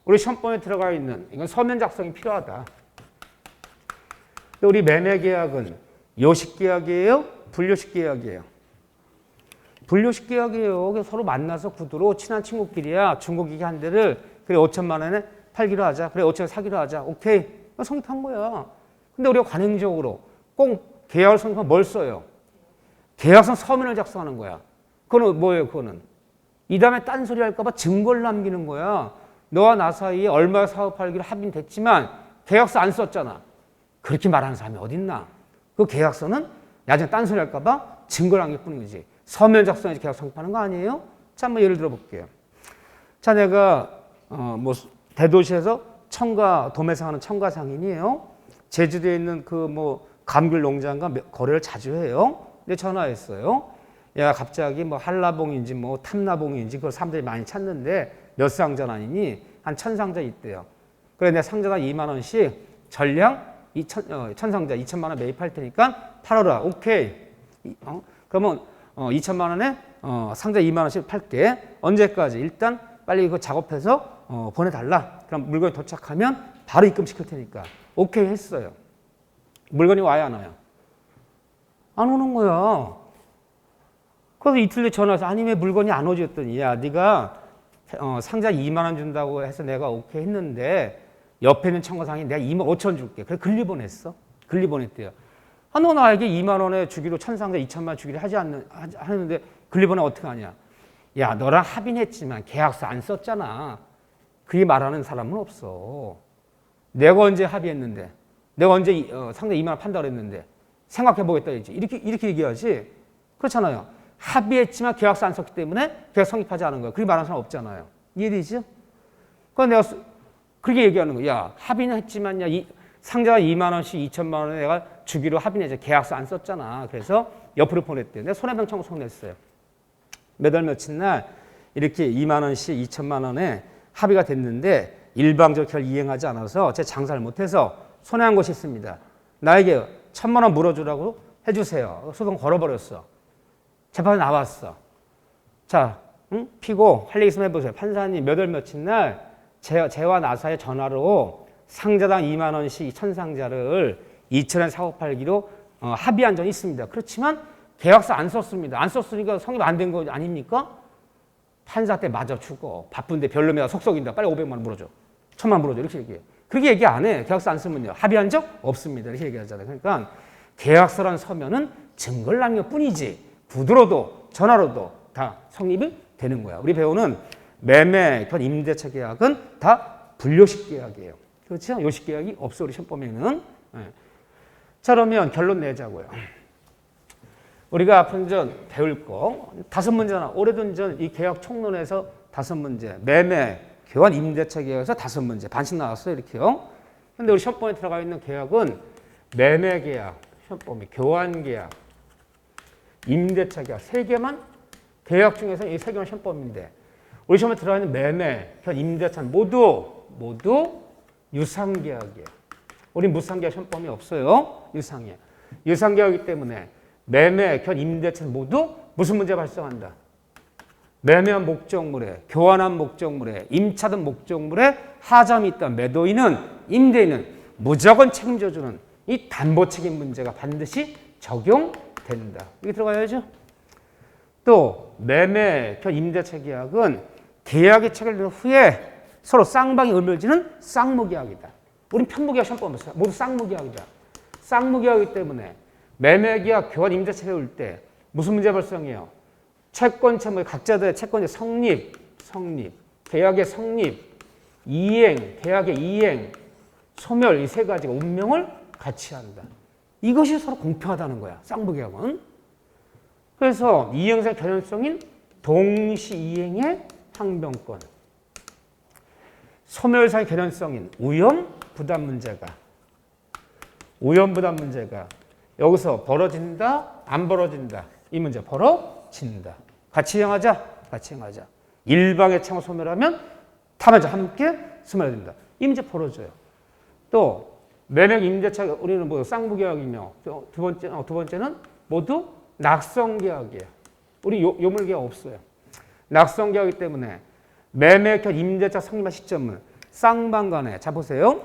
우리 시험범위에 들어가 있는 이건 서면 작성이 필요하다. 우리 매매 계약은 요식 계약이에요? 분료식 계약이에요? 분료식 계약이에요. 서로 만나서 구두로 친한 친구끼리야 중고기계 한 대를 그래 5천만 원에 팔기로 하자. 그래 5천에 사기로 하자. 오케이. 성립한 거야. 근데 우리가 관행적으로 꼭 계약을 성립하면 뭘 써요? 계약서 서면을 작성하는 거야. 그거는 뭐예요? 그거는 이 다음에 딴소리 할까 봐 증거를 남기는 거야. 너와 나 사이에 얼마 사업하기로 합의는 됐지만 계약서 안 썼잖아. 그렇게 말하는 사람이 어딨나? 그 계약서는 나중에 딴소리 할까 봐 증거를 남길 뿐인 거지. 서면 작성해서 계약 성립하는 거 아니에요? 자, 한번 예를 들어 볼게요. 자, 내가 뭐 대도시에서 도매상하는 청가상인이에요. 제주도에 있는 그 뭐 감귤 농장과 거래를 자주 해요. 근데 전화했어요. 야, 갑자기 뭐 한라봉인지 뭐 탐라봉인지 그걸 사람들이 많이 찾는데 몇 상자 아니니? 한 1000상자 있대요. 그래, 내가 상자당 2만 원씩 전량 1000상자 2천만 원 매입할 테니까 팔아라. 오케이. 그러면 2천만 원에 상자 2만 원씩 팔게. 언제까지? 일단 빨리 이거 작업해서 보내달라. 그럼 물건이 도착하면 바로 입금시킬 테니까. 오케이 했어요. 물건이 와야 안 와요? 안 오는 거야. 그래서 이틀 뒤에 전화해서 아니 왜 물건이 안 오지 했더니 야 네가 상자 2만 원 준다고 해서 내가 오케이 했는데 옆에 있는 청가상이 내가 2만 5천 원 줄게. 그래 글리 보냈어. 글리 보냈대요. 너 나에게 2만 원에 주기로 1000상자 2천만 원 주기로 하는데 글리 보내 어떻게 하냐. 야 너랑 합의했지만 계약서 안 썼잖아. 그게 말하는 사람은 없어. 내가 언제 합의했는데 내가 언제 상자 2만 원 판다고 했는데 생각해보겠다 이제 이렇게 얘기하지. 그렇잖아요. 합의했지만 계약서 안 썼기 때문에 계약 성립하지 않은 거야. 그렇게 말하는 사람 없잖아요. 이해되죠? 그래서 내가 그렇게 얘기하는 거야. 야, 합의는 했지만 상자가 2만 원씩 2천만 원에 내가 주기로 합의는 했지. 계약서 안 썼잖아. 그래서 옆으로 보냈대요. 내가 손해배상 청구 냈어요. 몇 월 며칠 날 이렇게 2만 원씩 2천만 원에 합의가 됐는데 일방적 결 이행하지 않아서 제 장사를 못해서 손해한 것이 있습니다. 나에게 1000만 원 물어주라고 해주세요. 소송 걸어버렸어. 재판에 나왔어. 자, 피고 할 얘기 있으면 해보세요. 판사님 몇 월 며칠 날 제와 나사의 전화로 상자당 2만 원씩 1000상자를 2,000원 사고 팔기로 합의한 적이 있습니다. 그렇지만 계약서 안 썼습니다. 안 썼으니까 성립 안 된 거 아닙니까? 판사 때 맞아 죽어. 바쁜데 별로면 속썩인다. 빨리 500만 원 물어줘. 1000만 원 물어줘. 이렇게 얘기해. 그렇게 얘기 안 해. 계약서 안 쓰면요. 합의한 적 없습니다. 이렇게 얘기하잖아요. 그러니까 계약서란 서면은 증거를 남긴 것 뿐이지 구두로도 전화로도 다 성립이 되는 거야. 우리 배우는 매매, 현 임대차 계약은 다 불요식 계약이에요. 그렇죠? 요식 계약이 없어 우리 시험범위는. 자 그러면 결론 내자고요. 우리가 앞으로 전 배울 거 5문제나 오래된 전 이 계약 총론에서 5문제 매매, 교환 임대차 계약에서 5문제 반씩 나왔어요. 이렇게요. 근데 우리 시험범위에 들어가 있는 계약은 매매 계약, 시험범위, 교환 계약, 임대차 계약 3개만 계약 중에서 이 3개만 시험범위인데 우리 시험에 들어가 있는 매매, 교환, 임대차는 모두 유상계약이에요. 우리 무상계약 시험범위 없어요. 유상이에요. 유상계약이기 때문에 매매, 교환, 임대차는 모두 무슨 문제 발생한다? 매매한 목적물에, 교환한 목적물에, 임차든 목적물에 하자음이 있다. 매도인은, 임대인은 무조건 책임져주는 이 담보책임 문제가 반드시 적용된다. 여기 들어가야죠. 또 매매, 교환, 임대차 계약은 계약이 체결된 후에 서로 쌍방이 의무를 지는 쌍무계약이다. 우린 편무계약 시험법 없어요. 모두 쌍무계약이다. 쌍무계약이기 때문에 매매계약, 교환, 임대차 배울 때 무슨 문제 발생해요? 채권자, 각자들의 채권의 성립, 계약의 성립, 이행, 계약의 이행, 소멸 이 3가지가 운명을 같이 한다. 이것이 서로 공평하다는 거야. 쌍무계약은. 그래서 이행상 개연성인 동시이행의 항변권, 소멸상의 개연성인 우연부담 문제가 여기서 벌어진다, 안 벌어진다. 이 문제 벌어진다. 같이 이행하자. 일방의 창을 소멸하면 타마자 함께 소멸해야 된다. 이 문제 벌어져요. 또 매매 임대차 우리는 뭐 쌍무계약이며 두 번째는 모두 낙성계약이에요. 우리 요물계약 없어요. 낙성계약이기 때문에 매매 현 임대차 성립한 시점은 쌍방 간에 자 보세요.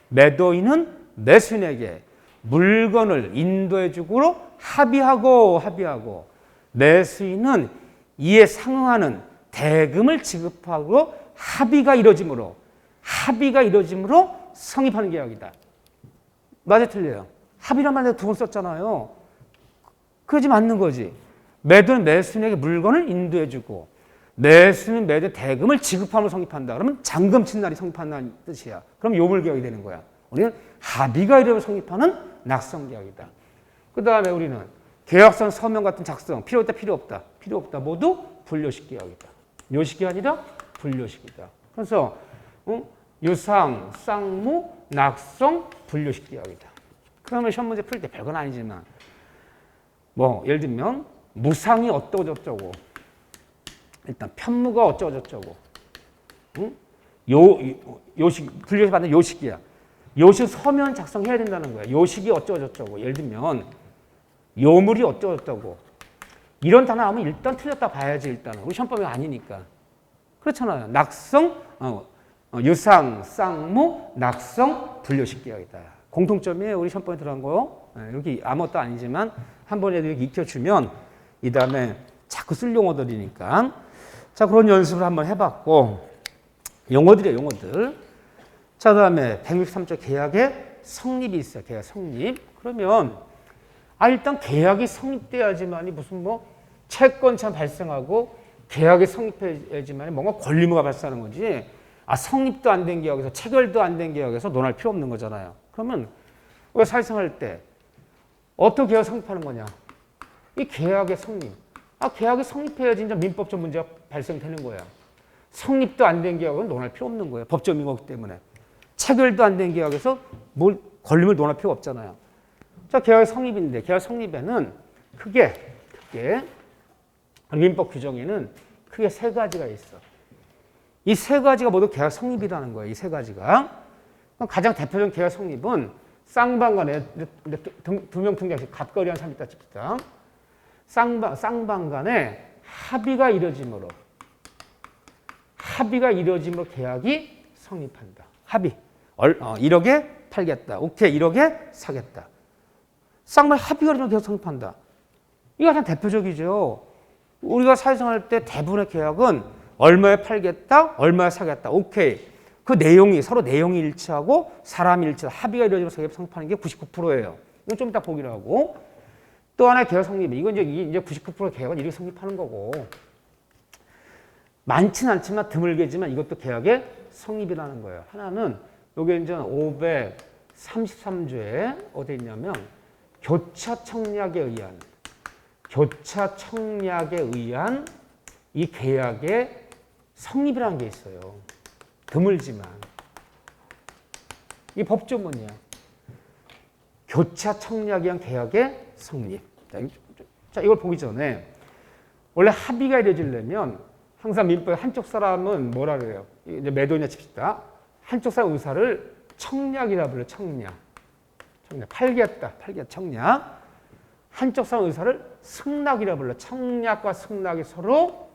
매도인은 매수인에게 물건을 인도해주고 합의하고 매수인은 이에 상응하는 대금을 지급하고 합의가 이루어짐으로 성립하는 계약이다. 맞아 틀려요? 합의란 말 내가 2번 썼잖아요. 그러지 맞는 거지. 매도는 매수인에게 물건을 인도해주고 매수인은 매도에 대금을 지급함으로 성립한다. 그러면 잔금 친 날이 성립한다는 뜻이야. 그럼 요물계약이 되는 거야. 우리는 합의가 이루어져 성립하는 낙성계약이다. 그 다음에 우리는 계약서 서면 같은 작성 필요 있다 필요 없다 모두 불요식 계약이다. 요식이 아니라 불요식이다. 그래서 유상, 쌍무, 낙성, 불요식 계약이다. 그러면 시험 문제 풀 때 별건 아니지만 뭐 예를 들면 무상이 어떠고 저쩌고 일단 편무가 어쩌고 저쩌고 요식 불요식 받는 요식이야. 요식 서면 작성해야 된다는 거야. 요식이 어쩌고 저쩌고 예를 들면 요물이 어쩌고 저쩌고 이런 단어 하면 일단 틀렸다 봐야지. 일단 우리 시험법이 아니니까 그렇잖아요. 낙성, 유상, 쌍무, 낙성, 불요식 계약이다. 공통점이에요. 우리 시험법에 들어간 거. 여기 아무것도 아니지만 한 번에 이렇게 익혀주면 이 다음에 자꾸 쓸 용어들이니까. 자, 그런 연습을 한번 해봤고 용어들이에요. 용어들. 자, 그 다음에 163조 계약의 성립이 있어요. 계약 성립. 그러면 일단 계약이 성립돼야지만이 무슨 뭐 채권차 발생하고 계약이 성립해야지만이 뭔가 권리무가 발생하는 거지. 성립도 안 된 계약에서 체결도 안 된 계약에서 논할 필요 없는 거잖아요. 그러면 우리가 사회생활 때 어떻게 계약 성립하는 거냐? 이 계약의 성립. 계약이 성립해야지 이제 민법적 문제가 발생되는 거야. 성립도 안 된 계약은 논할 필요 없는 거예요. 법적 민거기 때문에. 체결도 안 된 계약에서 뭘 권리를 논할 필요가 없잖아요. 자, 계약의 성립인데 계약 성립에는 크게 민법 규정에는 크게 3가지가 있어. 이 3가지가 모두 계약 성립이라는 거예요. 이 3가지가. 가장 대표적인 계약 성립은 쌍방간에 2명 등장시 갑거리한 사람이 있다 칩시다. 쌍방간에 합의가 이루어짐으로 계약이 성립한다. 합의. 1억에 팔겠다. 오케이, 1억에 사겠다. 쌍방이 합의가 이루어지면 계약 성립한다. 이거 가장 대표적이죠. 우리가 사회생활 때 대부분의 계약은 얼마에 팔겠다, 얼마에 사겠다. 오케이. 그 내용이 서로 내용이 일치하고 사람이 일치하고 합의가 이루어지면 계약 성립하는 게 99%예요. 이건 좀 이따 보기로 하고. 또 하나의 계약 성립. 이건 이제 99% 계약은 이렇게 성립하는 거고. 많지는 않지만 드물게지만 이것도 계약의 성립이라는 거예요. 하나는 요게 이제 533조에 어디 있냐면 교차 청약에 의한 이 계약의 성립이라는 게 있어요. 드물지만. 이 법조문이야. 교차 청약에 의한 계약의 성립. 자, 이걸 보기 전에 원래 합의가 이루어지려면 항상 민법에 한쪽 사람은 뭐라 그래요? 이제 매도냐 칩시다. 한쪽 사람 의사를 청약이라 불러요. 청약. 팔겠다. 청약. 한쪽 사람 의사를 승낙이라 불러요. 청약과 승낙이 서로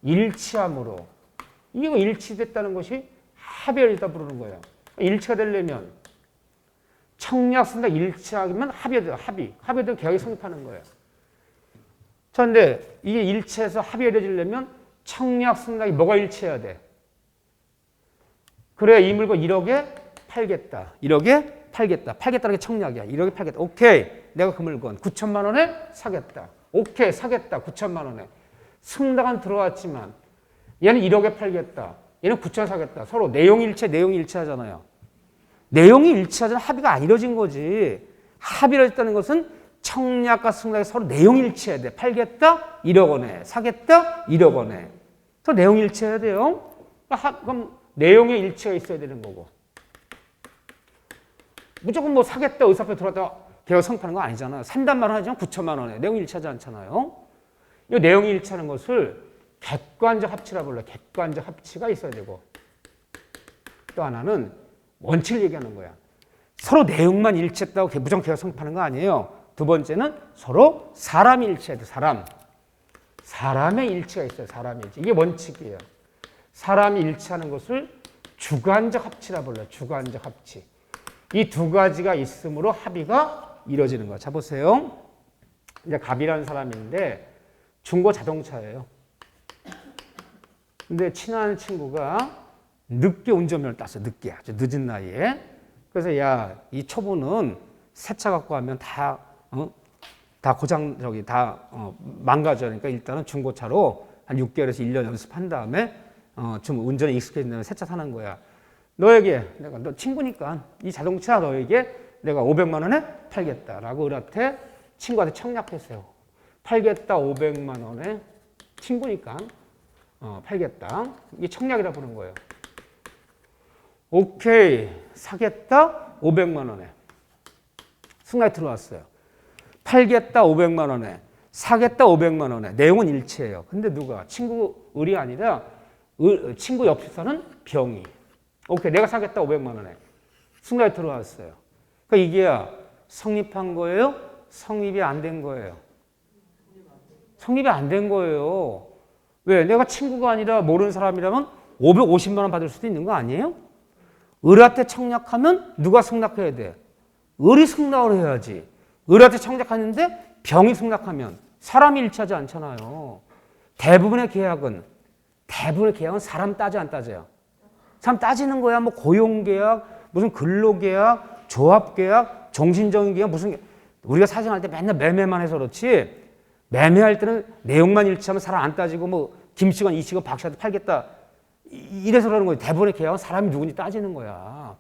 일치함으로. 이게 일치됐다는 것이 합의가 부르는 거예요. 일치가 되려면 청약, 승낙 일치하면 합의되면 계약이 성립하는 거예요. 자, 근데 이게 일치해서 합의가 이루어지려면 청약, 승낙이 뭐가 일치해야 돼? 그래야 이 물건 1억에 팔겠다. 1억에 팔겠다. 팔겠다는 게 청약이야. 1억에 팔겠다. 오케이. 내가 그 물건 9천만 원에 사겠다. 오케이. 사겠다. 9천만 원에. 승낙은 들어왔지만 얘는 1억에 팔겠다. 얘는 9천 사겠다. 서로 내용이 일치하잖아요. 내용이 일치하자는 합의가 안 이루어진 거지. 합의를 했다는 것은 청약과 승낙이 서로 내용이 일치해야 돼. 팔겠다? 1억 원에. 사겠다? 1억 원에. 또 내용이 일치해야 돼요. 그럼 내용의 일치가 있어야 되는 거고. 무조건 뭐 사겠다 의사표에 들어왔다가 계약 성립하는 거 아니잖아요. 산단 말은 하지만 9천만 원에. 내용이 일치하지 않잖아요. 이 내용이 일치하는 것을 객관적 합치라 불러요. 객관적 합치가 있어야 되고. 또 하나는 원칙을 얘기하는 거야. 서로 내용만 일치했다고 무조건 계약 성립하는 거 아니에요. 두 번째는 서로 사람이 일치해야 돼. 사람의 일치가 있어요. 사람의 일치. 이게 원칙이에요. 사람이 일치하는 것을 주관적 합치라 불러요. 주관적 합치. 이 두 가지가 있으므로 합의가 이루어지는 거야. 자, 보세요. 이제 갑이라는 사람인데 중고 자동차예요. 근데 친한 친구가 늦게 운전면허를 땄어요. 늦게. 아주 늦은 나이에. 그래서 야, 이 초보는 새 차 갖고 하면 다 고장, 망가져. 그러니까 일단은 중고차로 한 6개월에서 1년 연습한 다음에 좀 운전에 익숙해지면 새 차 사는 거야. 너에게, 너 친구니까 이 자동차 너에게 내가 500만 원에 팔겠다라고 을한테 친구한테 청약했어요. 팔겠다 500만 원에 친구니까 팔겠다. 이게 청약이라 부르는 거예요. 오케이. 사겠다 500만 원에. 승낙이 들어왔어요. 팔겠다 500만 원에. 사겠다 500만 원에. 내용은 일치해요. 근데 누가? 친구 을이 아니라 친구 옆에 사는 병이. 오케이. 내가 사겠다 500만 원에. 승낙이 들어왔어요. 그러니까 이게 성립한 거예요? 성립이 안 된 거예요? 성립이 안 된 거예요. 왜? 내가 친구가 아니라 모르는 사람이라면 550만 원 받을 수도 있는 거 아니에요? 을한테 청약하면 누가 승낙해야 돼? 을이 승낙을 해야지. 을한테 청약하는데 병이 승낙하면 사람이 일치하지 않잖아요. 대부분의 계약은 사람 따져 안 따져요? 사람 따지는 거야. 뭐 고용계약, 무슨 근로계약, 조합계약, 정신적인 계약, 무슨 우리가 사정할 때 맨날 매매만 해서 그렇지 매매할 때는 내용만 일치하면 사람 안 따지고 뭐 김씨건 이씨건 박씨한테 팔겠다 이래서 그러는 거예요. 대부분의 계약은 사람이 누군지 따지는 거야.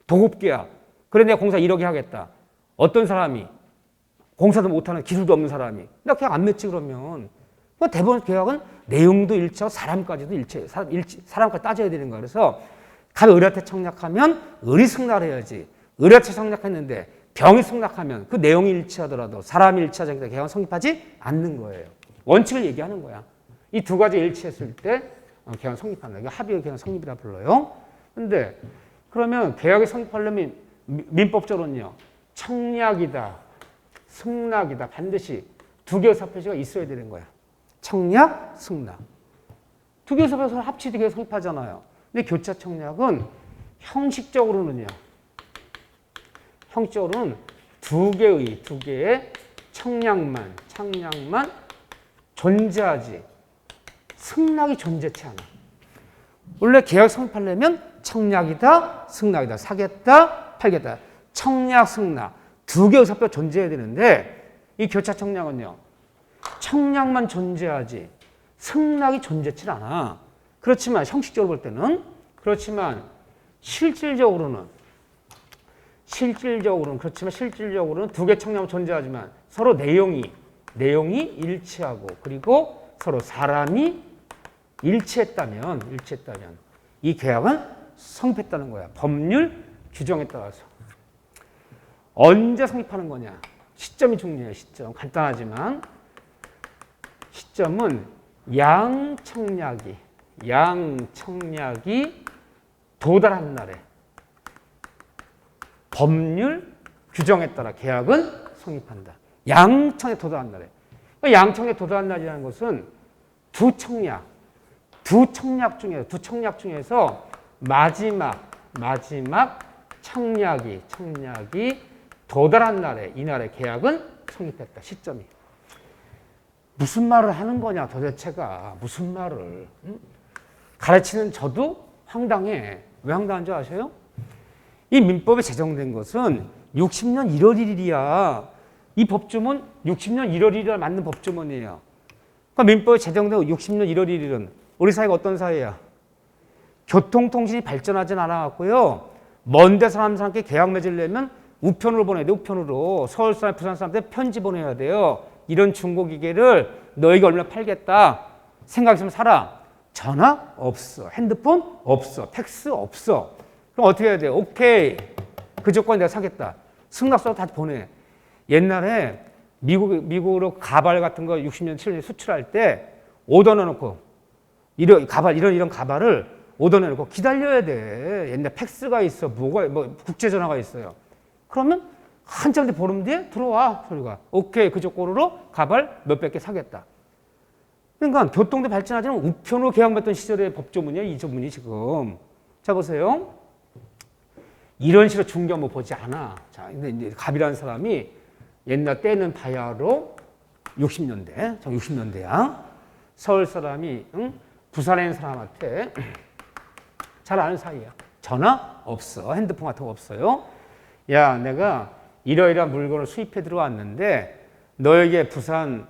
도급계약. 그래 내가 공사 1억에 하겠다. 어떤 사람이 공사도 못하는 기술도 없는 사람이 나 계약 안 맺지 그러면. 대부분 계약은 내용도 일치하고 사람까지도 일치해요. 사람까지 따져야 되는 거야. 그래서 갑이 을한테 청약하면 을이 승낙을 해야지. 을한테 청약했는데 병이 승낙하면 그 내용이 일치하더라도 사람이 일치하지 않기 때문에 계약은 성립하지 않는 거예요. 원칙을 얘기하는 거야. 이 두 가지 일치했을 때 계약은 성립한다. 이거 합의의 계약은 성립이라 불러요. 근데 그러면 계약이 성립하려면 민법적으로는요. 청약이다, 승낙이다. 반드시 두 개의 의사표시가 있어야 되는 거야. 청약, 승낙. 두 개의 의사표시가 합치되 계약 성립하잖아요. 근데 교차 청약은 형식적으로는 두 개의 청약만 존재하지 승낙이 존재치 않아. 원래 계약 성립하려면 청약이다, 승낙이다, 사겠다, 팔겠다. 청약, 승낙 두 개의 의사표가 존재해야 되는데 이 교차 청약은요. 청약만 존재하지 승낙이 존재치 않아. 그렇지만 형식적으로 볼 때는 그렇지만 실질적으로는 두 개 청약은 존재하지만 서로 내용이 일치하고 그리고 서로 사람이 일치했다면 이 계약은 성립했다는 거야. 법률 규정에 따라서. 언제 성립하는 거냐? 시점이 중요해요. 시점. 간단하지만 시점은 양청약이 도달한 날에 법률 규정에 따라 계약은 성립한다. 양청에 도달한 날에. 양청에 도달한 날이라는 것은 두 청약 중에서 마지막 청약이 도달한 날에 이 날에 계약은 성립했다. 시점이. 무슨 말을 하는 거냐 도대체가. 무슨 말을. 가르치는 저도 황당해. 왜 황당한 줄 아세요? 이 민법에 제정된 것은 60년 1월 1일이야. 이 법조문 60년 1월 1일 맞는 법조문이에요. 그러니까 민법에 제정된 60년 1월 1일은 우리 사회가 어떤 사회야? 교통통신이 발전하진 않아갖고요. 먼데 사람들한테 계약 맺으려면 우편으로 보내야 돼. 우편으로. 서울 사람, 부산 사람한테 편지 보내야 돼요. 이런 중고기계를 너에게 얼마나 팔겠다. 생각했으면 사라. 전화? 없어. 핸드폰? 없어. 팩스? 없어. 그럼 어떻게 해야 돼? 오케이. 그 조건에 내가 사겠다. 승낙서 다 보내. 옛날에 미국으로 가발 같은 거 60년, 70년 수출할 때 오더 넣어놓고 이런 가발을 오더 넣어놓고 기다려야 돼. 옛날 팩스가 있어. 국제전화가 있어요. 그러면 한참 뒤 보름 뒤에 들어와. 소리가. 오케이. 그 조건으로 가발 몇백 개 사겠다. 그러니까 교통도 발전하지만 우편으로 계약 맺던 시절의 법조문이야. 이 조문이 지금. 자 보세요. 이런 식으로 중개한 거 보지 않아. 자, 근데 이제 갑이라는 사람이 옛날 때는 바야흐로 60년대야. 서울 사람이 부산에 있는 사람한테 잘 아는 사이야. 전화 없어. 핸드폰 같은 거 없어요. 야, 내가 이러이러한 물건을 수입해 들어왔는데 너에게 부산이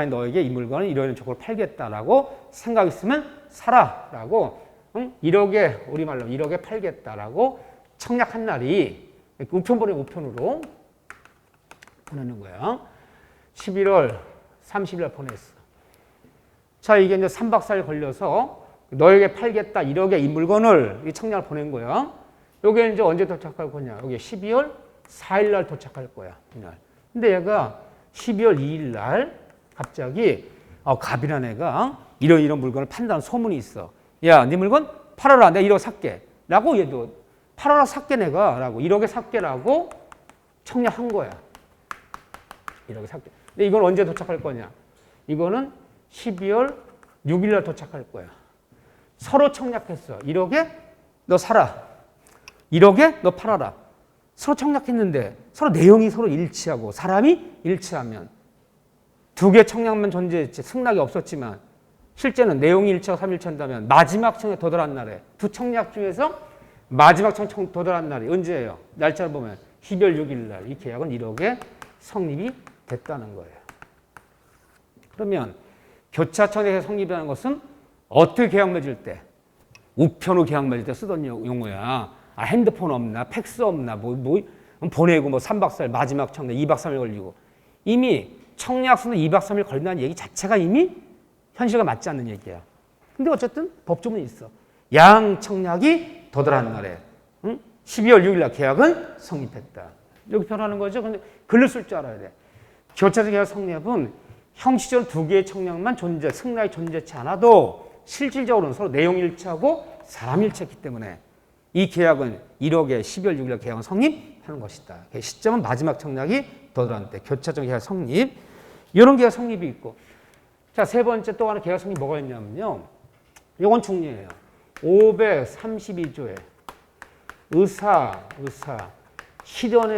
너에게 이 물건을 이러이러한 조건을 팔겠다라고 생각 있으면 사라라고 1억에 우리말로 1억에 팔겠다라고 청약한 날이 우편으로 보내는 거야. 11월 30일 보냈어. 자, 이게 이제 3박 4일 걸려서 너에게 팔겠다 1억의 이 물건을 이 청약을 보낸 거야. 요게 이제 언제 도착할 거냐? 여기 12월 4일 날 도착할 거야. 이날. 근데 얘가 12월 2일 날 갑자기 갑이란 애가 이런 물건을 판다는 소문이 있어. 야, 네 물건 팔아라. 내가 1억 살게. 라고 얘도 팔아라 살게 내가 라고 1억에 살게라고 청약한 거야. 1억에 살게. 근데 이건 언제 도착할 거냐? 이거는 12월 6일 날 도착할 거야. 서로 청약했어. 1억에 너 사라. 1억에 너 팔아라. 서로 청약했는데 서로 내용이 서로 일치하고 사람이 일치하면 두 개 청약만 존재했지 승낙이 없었지만 실제는 내용이 일치하고 사람이 일치한다면 마지막 청약에 도달한 날에 두 청약 중에서 마지막 청약 도달한 날이 언제예요? 날짜를 보면 12월 6일 날 이 계약은 1억에 성립이 됐다는 거예요. 그러면 교차청약에 성립이라는 것은 어떻게 계약 맺을 때? 우편으로 계약 맺을 때 쓰던 용어야. 핸드폰 없나? 팩스 없나? 보내고 3박 4일 마지막 청약 2박 3일 걸리고. 이미 청약서는 2박 3일 걸린다는 얘기 자체가 이미 현실과 맞지 않는 얘기야. 근데 어쨌든 법조문이 있어. 양 청약이 도달하는 날에 12월 6일 날 계약은 성립했다. 이렇게 표현하는 거죠. 근데 글을 쓸 줄 알아야 돼. 교차적 계약 성립은 형식적으로 두 개의 청약만 승낙이 존재치 않아도 실질적으로는 서로 내용 일치하고 사람 일치했기 때문에 이 계약은 1억에 12월 6일 날 계약은 성립하는 것이다. 시점은 마지막 청약이 도달한 때 교차적 계약 성립. 이런 계약 성립이 있고. 자, 세 번째 또 하나 계약 성립 뭐가 있냐면요. 이건 중요해요. 532조에 의사, 실현에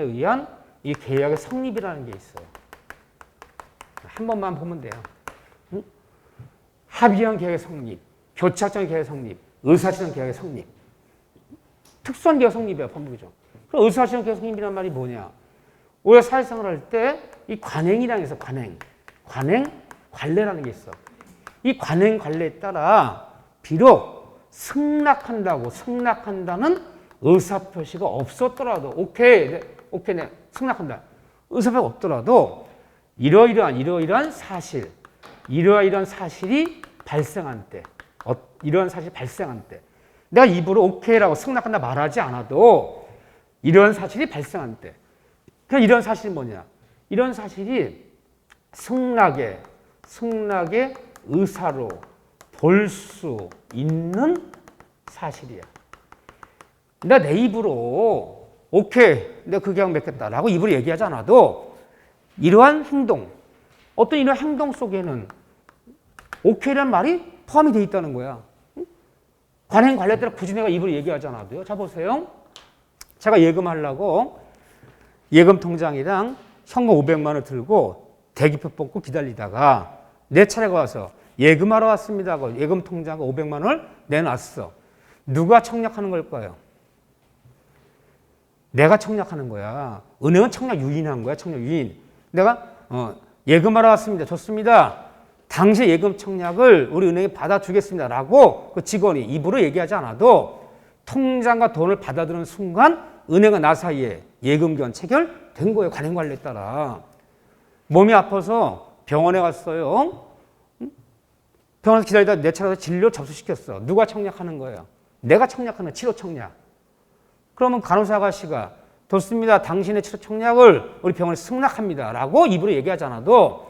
의한 이 계약의 성립이라는 게 있어요. 한 번만 보면 돼요. 응? 합의한 계약의 성립, 교착적인 계약의 성립, 의사실현 계약의 성립. 특수한 계약 성립이야, 법무규정. 그럼 의사실현 계약 성립이란 말이 뭐냐? 우리가 사회생활 할 때 이 관행이라는 게 있어, 관례라는 게 있어. 이 관례에 따라 비록 승낙한다는 의사표시가 없었더라도, 오케이, 네, 승낙한다. 의사표시가 없더라도 이러이러한 사실이 발생한 때, 내가 입으로 오케이라고 승낙한다 말하지 않아도 이런 사실이 발생한 때, 그럼 이런 사실이 뭐냐? 이런 사실이 승낙의 의사로 볼 수 있는 사실이야. 내가 내 입으로 오케이, 내가 그 계약 맺겠다라고 입으로 얘기하지 않아도 이러한 행동, 어떤 이런 행동 속에는 오케이라는 말이 포함이 되어 있다는 거야. 관례에 따라 굳이 내가 입으로 얘기하지 않아도요. 자, 보세요. 제가 예금하려고 예금 통장이랑 현금 500만 원을 들고 대기표 뽑고 기다리다가 내 차례가 와서 예금하러 왔습니다 하고 예금 통장과 500만 원을 내놨어. 누가 청약하는 걸까요? 내가 청약하는 거야. 은행은 청약 유인한 거야. 청약 유인. 내가 예금하러 왔습니다. 좋습니다. 당시 예금 청약을 우리 은행에 받아주겠습니다 라고 그 직원이 입으로 얘기하지 않아도 통장과 돈을 받아들이는 순간 은행과 나 사이에 예금교환 체결된 거예요. 관행관례에 따라. 몸이 아파서 병원에 갔어요. 병원에서 기다리다 내 차례에서 진료 접수시켰어. 누가 청약하는 거예요? 내가 청약하는 치료 청약. 그러면 간호사 아가씨가 좋습니다. 당신의 치료 청약을 우리 병원에 승낙합니다 라고 입으로 얘기하지 않아도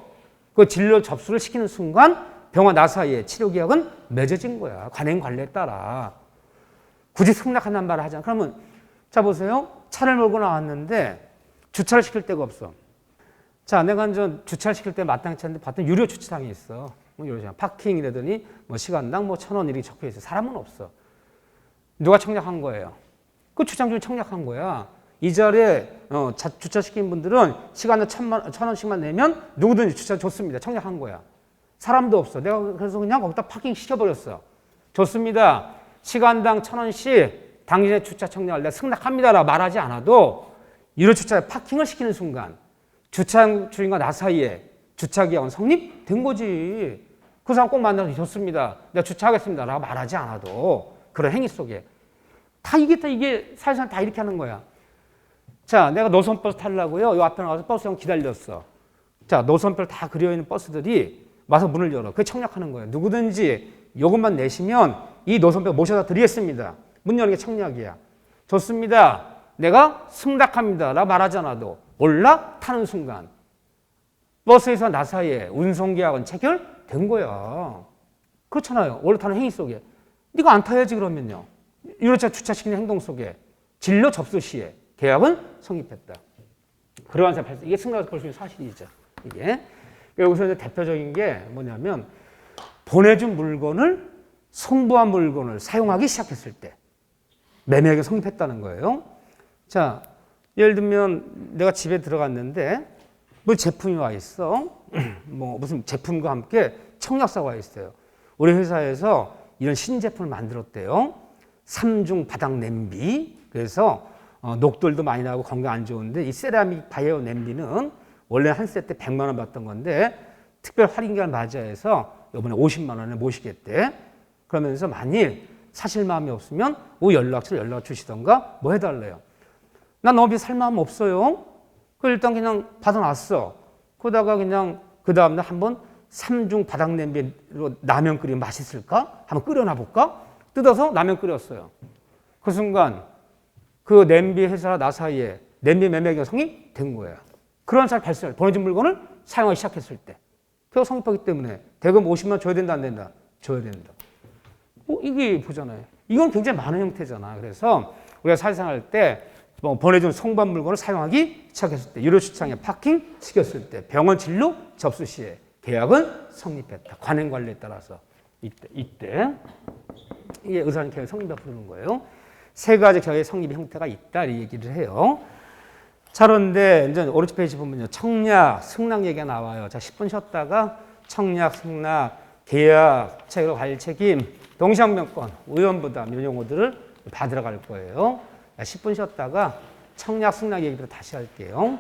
그 진료 접수를 시키는 순간 병원 나 사이에 치료 계약은 맺어진 거야. 관행관례에 따라. 굳이 승낙한다는 말을 하잖아. 그러면 자 보세요. 차를 몰고 나왔는데 주차를 시킬 데가 없어. 자, 내가 주차를 시킬 때 마땅치 않은데 봤더니 유료 주차장이 있어. 유료주차장. 파킹이라더니 시간당 1,000원 이렇게 적혀 있어. 사람은 없어. 누가 청약한 거예요? 그 주차장 중에 청약한 거야. 이 자리에 주차시킨 분들은 시간당 1,000원씩만 내면 누구든지 주차 좋습니다. 청약한 거야. 사람도 없어. 내가 그래서 그냥 거기다 파킹 시켜버렸어. 좋습니다. 시간당 1,000원씩 당신의 주차 청약을 내가 승낙합니다라고 말하지 않아도 유료 주차에 파킹을 시키는 순간 주차 주인과 나 사이에 주차 계약은 성립된 거지. 그 사람 꼭 만나서 좋습니다. 내가 주차하겠습니다 라고 말하지 않아도 그런 행위 속에 이게 사실상 다 이렇게 하는 거야. 자, 내가 노선버스 타려고요. 요 앞에 나가서 버스 형 기다렸어. 자, 노선별 다 그려있는 버스들이 와서 문을 열어. 그게 청약하는 거예요. 누구든지 요금만 내시면 이 노선별 모셔다 드리겠습니다. 문 여는 게 청약이야. 좋습니다. 내가 승낙합니다 라고 말하지 않아도 올라타는 순간 버스에서 나 사이에 운송계약은 체결된 거야. 그렇잖아요. 올라타는 행위 속에. 네가 안 타야지 그러면요. 유료차 주차시키는 행동 속에 진료 접수 시에 계약은 성립했다. 그러한 발생. 이게 승낙에서 볼 수 있는 사실이죠. 이게. 여기서 이제 대표적인 게 뭐냐면 보내준 물건을 송부한 물건을 사용하기 시작했을 때 매매가 성립했다는 거예요. 자, 예를 들면 내가 집에 들어갔는데 뭐 제품이 와 있어. 뭐 무슨 제품과 함께 청약서가 와 있어요. 우리 회사에서 이런 신제품을 만들었대요. 3중 바닥 냄비. 그래서 녹돌도 많이 나고 건강 안 좋은데 이 세라믹 바이오 냄비는 원래 한 세트 100만 원 받던 건데 특별 할인 기간 맞이해서 이번에 50만 원에 모시겠대. 그러면서 만일 사실 마음이 없으면 연락처를 연락 주시던가 뭐 해달래요. 난 너무 살 마음 없어요. 그 일단 그냥 받아놨어. 그러다가 그냥 그 다음날 한번 3중 바닥 냄비로 라면 끓이면 맛있을까? 한번 끓여놔 볼까? 뜯어서 라면 끓였어요. 그 순간 그 냄비 회사와 나 사이에 냄비 매매 경성이 된 거예요. 그런 사람 발생을 보내준 물건을 사용하기 시작했을 때. 그거 성립하기 때문에 대금 50만 원 줘야 된다 안 된다? 줘야 된다. 이게 보잖아요. 이건 굉장히 많은 형태잖아. 그래서 우리가 사회생활 때 보내준 송부한 물건을 사용하기 시작했을 때, 유료주차장에 파킹 시켰을 때, 병원 진료 접수 시에 계약은 성립했다. 관행관례에 따라서 이때 이게 의사는 계약 성립을 부르는 거예요. 세 가지 경우의 성립 형태가 있다 이 얘기를 해요. 자, 그런데 이제 오른쪽 페이지 보면요. 청약, 승낙 얘기가 나와요. 자, 10분 쉬었다가 청약, 승낙, 계약, 책임, 관리 책임, 동시항변권, 의원부담 이런 용어들을 받으러 갈 거예요. 10분 쉬었다가 청약, 승낙 얘기부터 다시 할게요.